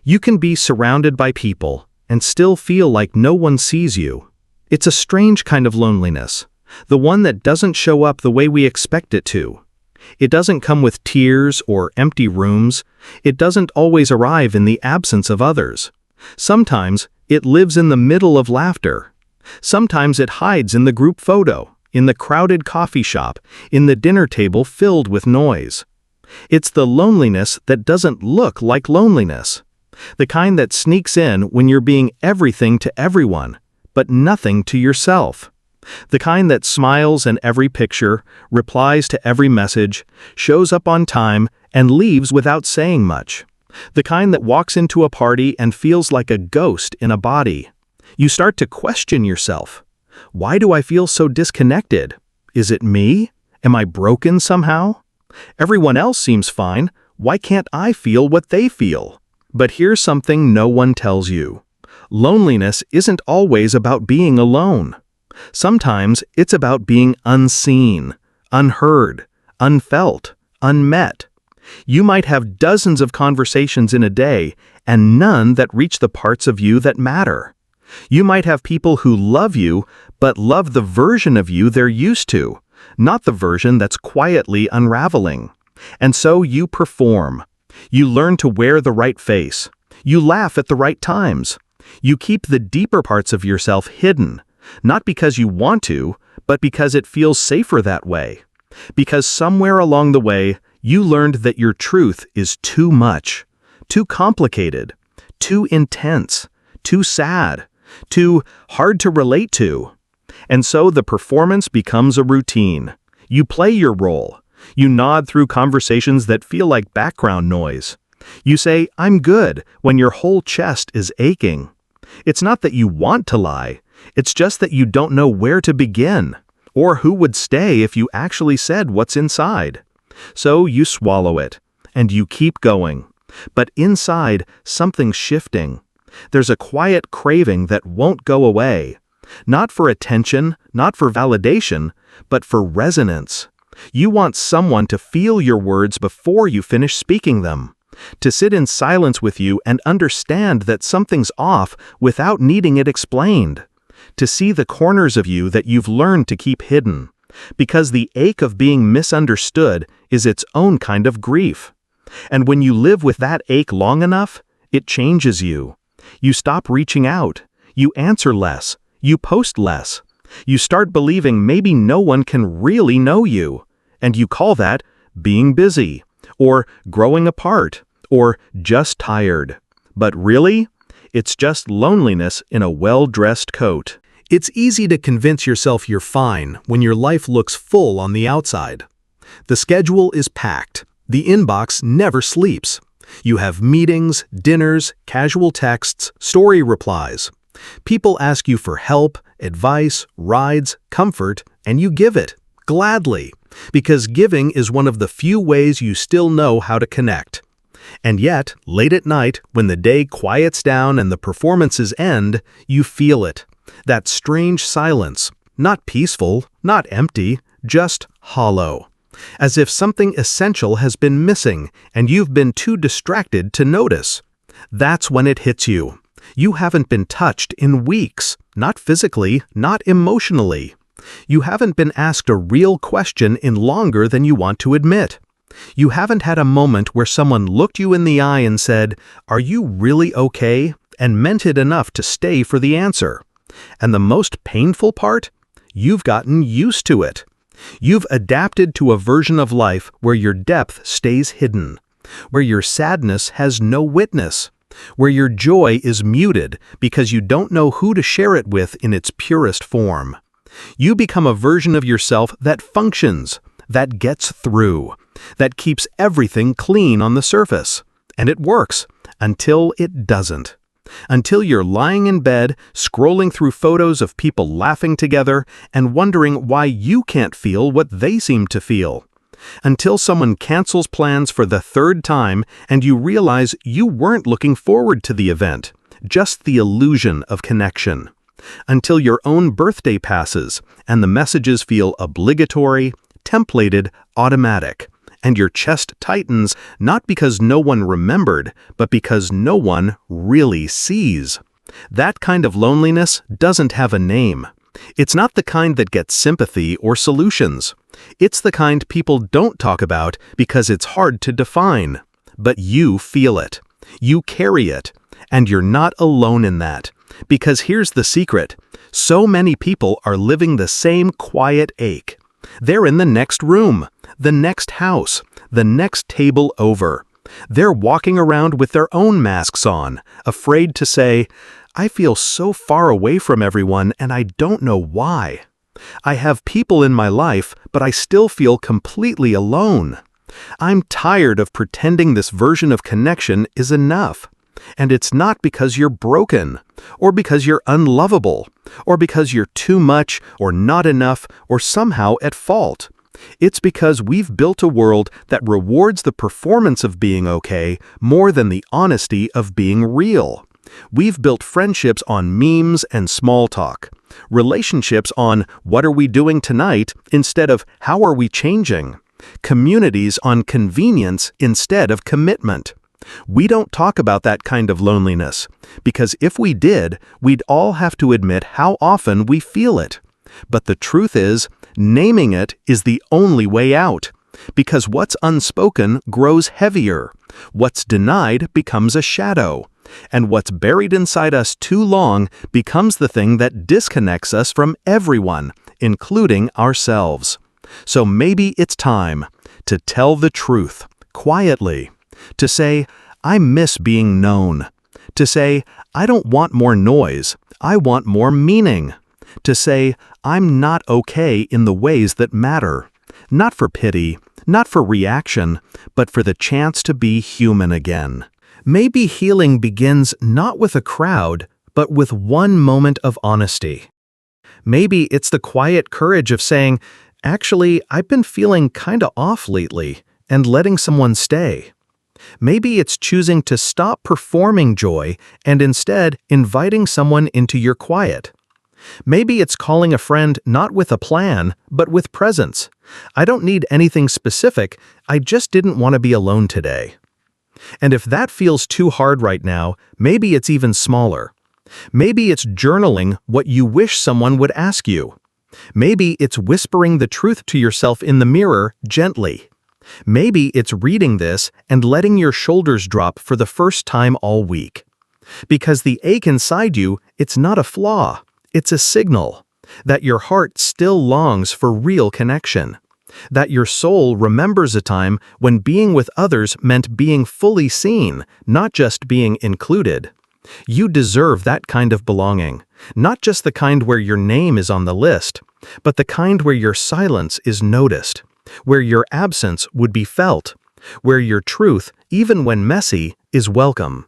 You can be surrounded by people and still feel like no one sees you. It's a strange kind of loneliness, the one that doesn't show up the way we expect it to. It doesn't come with tears or empty rooms. It doesn't always arrive in the absence of others. Sometimes it lives in the middle of laughter. Sometimes it hides in the group photo, in the crowded coffee shop, in the dinner table filled with noise. It's the loneliness that doesn't look like loneliness. The kind that sneaks in when you're being everything to everyone, but nothing to yourself. The kind that smiles in every picture, replies to every message, shows up on time, and leaves without saying much. The kind that walks into a party and feels like a ghost in a body. You start to question yourself. Why do I feel so disconnected? Is it me? Am I broken somehow? Everyone else seems fine. Why can't I feel what they feel? But here's something no one tells you. Loneliness isn't always about being alone. Sometimes it's about being unseen, unheard, unfelt, unmet. You might have dozens of conversations in a day and none that reach the parts of you that matter. You might have people who love you, but love the version of you they're used to, not the version that's quietly unraveling. And so you perform. You learn to wear the right face. You laugh at the right times. You keep the deeper parts of yourself hidden, not because you want to, but because it feels safer that way. Because somewhere along the way, you learned that your truth is too much, too complicated, too intense, too sad, too hard to relate to. And so the performance becomes a routine. You play your role. You nod through conversations that feel like background noise. You say, "I'm good," when your whole chest is aching. It's not that you want to lie. It's just that you don't know where to begin, or who would stay if you actually said what's inside. So you swallow it, and you keep going. But inside, something's shifting. There's a quiet craving that won't go away. Not for attention, not for validation, but for resonance. You want someone to feel your words before you finish speaking them. To sit in silence with you and understand that something's off without needing it explained. To see the corners of you that you've learned to keep hidden. Because the ache of being misunderstood is its own kind of grief. And when you live with that ache long enough, it changes you. You stop reaching out. You answer less. You post less. You start believing maybe no one can really know you. And you call that being busy, or growing apart, or just tired. But really, it's just loneliness in a well-dressed coat. It's easy to convince yourself you're fine when your life looks full on the outside. The schedule is packed. The inbox never sleeps. You have meetings, dinners, casual texts, story replies. People ask you for help, advice, rides, comfort, and you give it, gladly, because giving is one of the few ways you still know how to connect. And yet, late at night, when the day quiets down and the performances end, you feel it. That strange silence, not peaceful, not empty, just hollow. As if something essential has been missing and you've been too distracted to notice. That's when it hits you. You haven't been touched in weeks, not physically, not emotionally. You haven't been asked a real question in longer than you want to admit. You haven't had a moment where someone looked you in the eye and said, "Are you really okay?" and meant it enough to stay for the answer. And the most painful part? You've gotten used to it. You've adapted to a version of life where your depth stays hidden, where your sadness has no witness, where your joy is muted because you don't know who to share it with in its purest form. You become a version of yourself that functions, that gets through, that keeps everything clean on the surface. And it works, until it doesn't. Until you're lying in bed, scrolling through photos of people laughing together and wondering why you can't feel what they seem to feel. Until someone cancels plans for the third time and you realize you weren't looking forward to the event, just the illusion of connection. Until your own birthday passes and the messages feel obligatory, templated, automatic, and your chest tightens not because no one remembered, but because no one really sees. That kind of loneliness doesn't have a name. It's not the kind that gets sympathy or solutions. It's the kind people don't talk about because it's hard to define. But you feel it. You carry it. And you're not alone in that. Because here's the secret. So many people are living the same quiet ache. They're in the next room, the next house, the next table over. They're walking around with their own masks on, afraid to say, "I feel so far away from everyone and I don't know why. I have people in my life, but I still feel completely alone. I'm tired of pretending this version of connection is enough." And it's not because you're broken, or because you're unlovable, or because you're too much, or not enough, or somehow at fault. It's because we've built a world that rewards the performance of being okay more than the honesty of being real. We've built friendships on memes and small talk, relationships on "what are we doing tonight" instead of "how are we changing," communities on convenience instead of commitment. We don't talk about that kind of loneliness, because if we did, we'd all have to admit how often we feel it. But the truth is, naming it is the only way out, because what's unspoken grows heavier, what's denied becomes a shadow, and what's buried inside us too long becomes the thing that disconnects us from everyone, including ourselves. So maybe it's time to tell the truth, quietly. To say, "I miss being known." To say, "I don't want more noise, I want more meaning." To say, "I'm not okay in the ways that matter." Not for pity, not for reaction, but for the chance to be human again. Maybe healing begins not with a crowd, but with one moment of honesty. Maybe it's the quiet courage of saying, "Actually, I've been feeling kinda off lately," and letting someone stay. Maybe it's choosing to stop performing joy and instead inviting someone into your quiet. Maybe it's calling a friend not with a plan, but with presence. "I don't need anything specific, I just didn't want to be alone today." And if that feels too hard right now, maybe it's even smaller. Maybe it's journaling what you wish someone would ask you. Maybe it's whispering the truth to yourself in the mirror gently. Maybe it's reading this and letting your shoulders drop for the first time all week. Because the ache inside you, it's not a flaw, it's a signal that your heart still longs for real connection, that your soul remembers a time when being with others meant being fully seen, not just being included. You deserve that kind of belonging, not just the kind where your name is on the list, but the kind where your silence is noticed, where your absence would be felt, where your truth, even when messy, is welcome.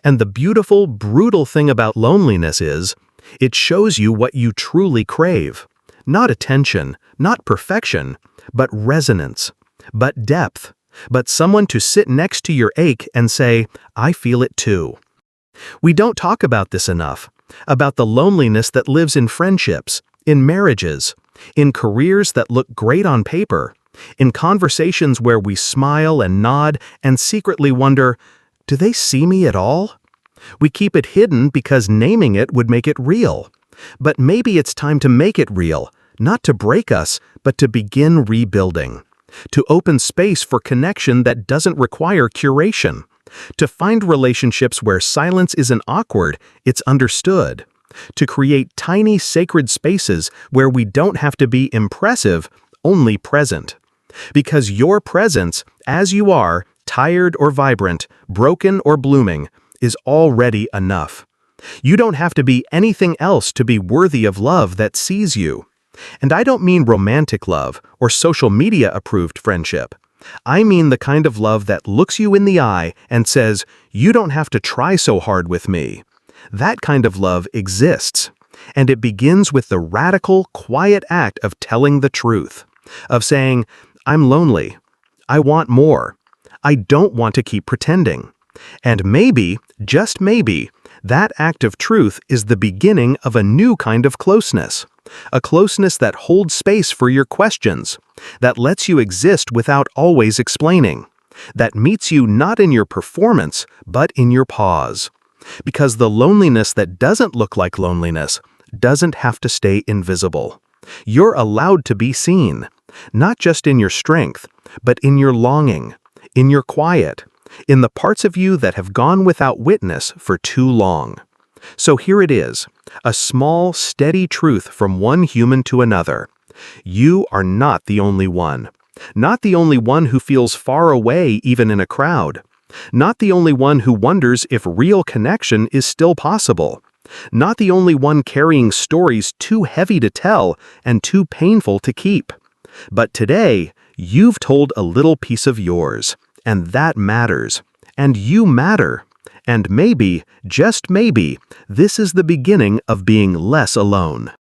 And the beautiful, brutal thing about loneliness is, it shows you what you truly crave. Not attention, not perfection, but resonance, but depth, but someone to sit next to your ache and say, "I feel it too." We don't talk about this enough, about the loneliness that lives in friendships, in marriages, in careers that look great on paper, in conversations where we smile and nod and secretly wonder, "Do they see me at all?" We keep it hidden because naming it would make it real. But maybe it's time to make it real, not to break us, but to begin rebuilding. To open space for connection that doesn't require curation. To find relationships where silence isn't awkward, it's understood. To create tiny sacred spaces where we don't have to be impressive, only present. Because your presence, as you are, tired or vibrant, broken or blooming, is already enough. You don't have to be anything else to be worthy of love that sees you. And I don't mean romantic love or social media approved friendship. I mean the kind of love that looks you in the eye and says, "You don't have to try so hard with me." That kind of love exists. And it begins with the radical, quiet act of telling the truth. Of saying, "I'm lonely. I want more. I don't want to keep pretending." And maybe, just maybe, that act of truth is the beginning of a new kind of closeness. A closeness that holds space for your questions, that lets you exist without always explaining, that meets you not in your performance, but in your pause. Because the loneliness that doesn't look like loneliness doesn't have to stay invisible. You're allowed to be seen, not just in your strength, but in your longing, in your quiet, in the parts of you that have gone without witness for too long. So here it is, a small, steady truth from one human to another. You are not the only one. Not the only one who feels far away even in a crowd. Not the only one who wonders if real connection is still possible. Not the only one carrying stories too heavy to tell and too painful to keep. But today, you've told a little piece of yours, and that matters. And you matter. And maybe, just maybe, this is the beginning of being less alone.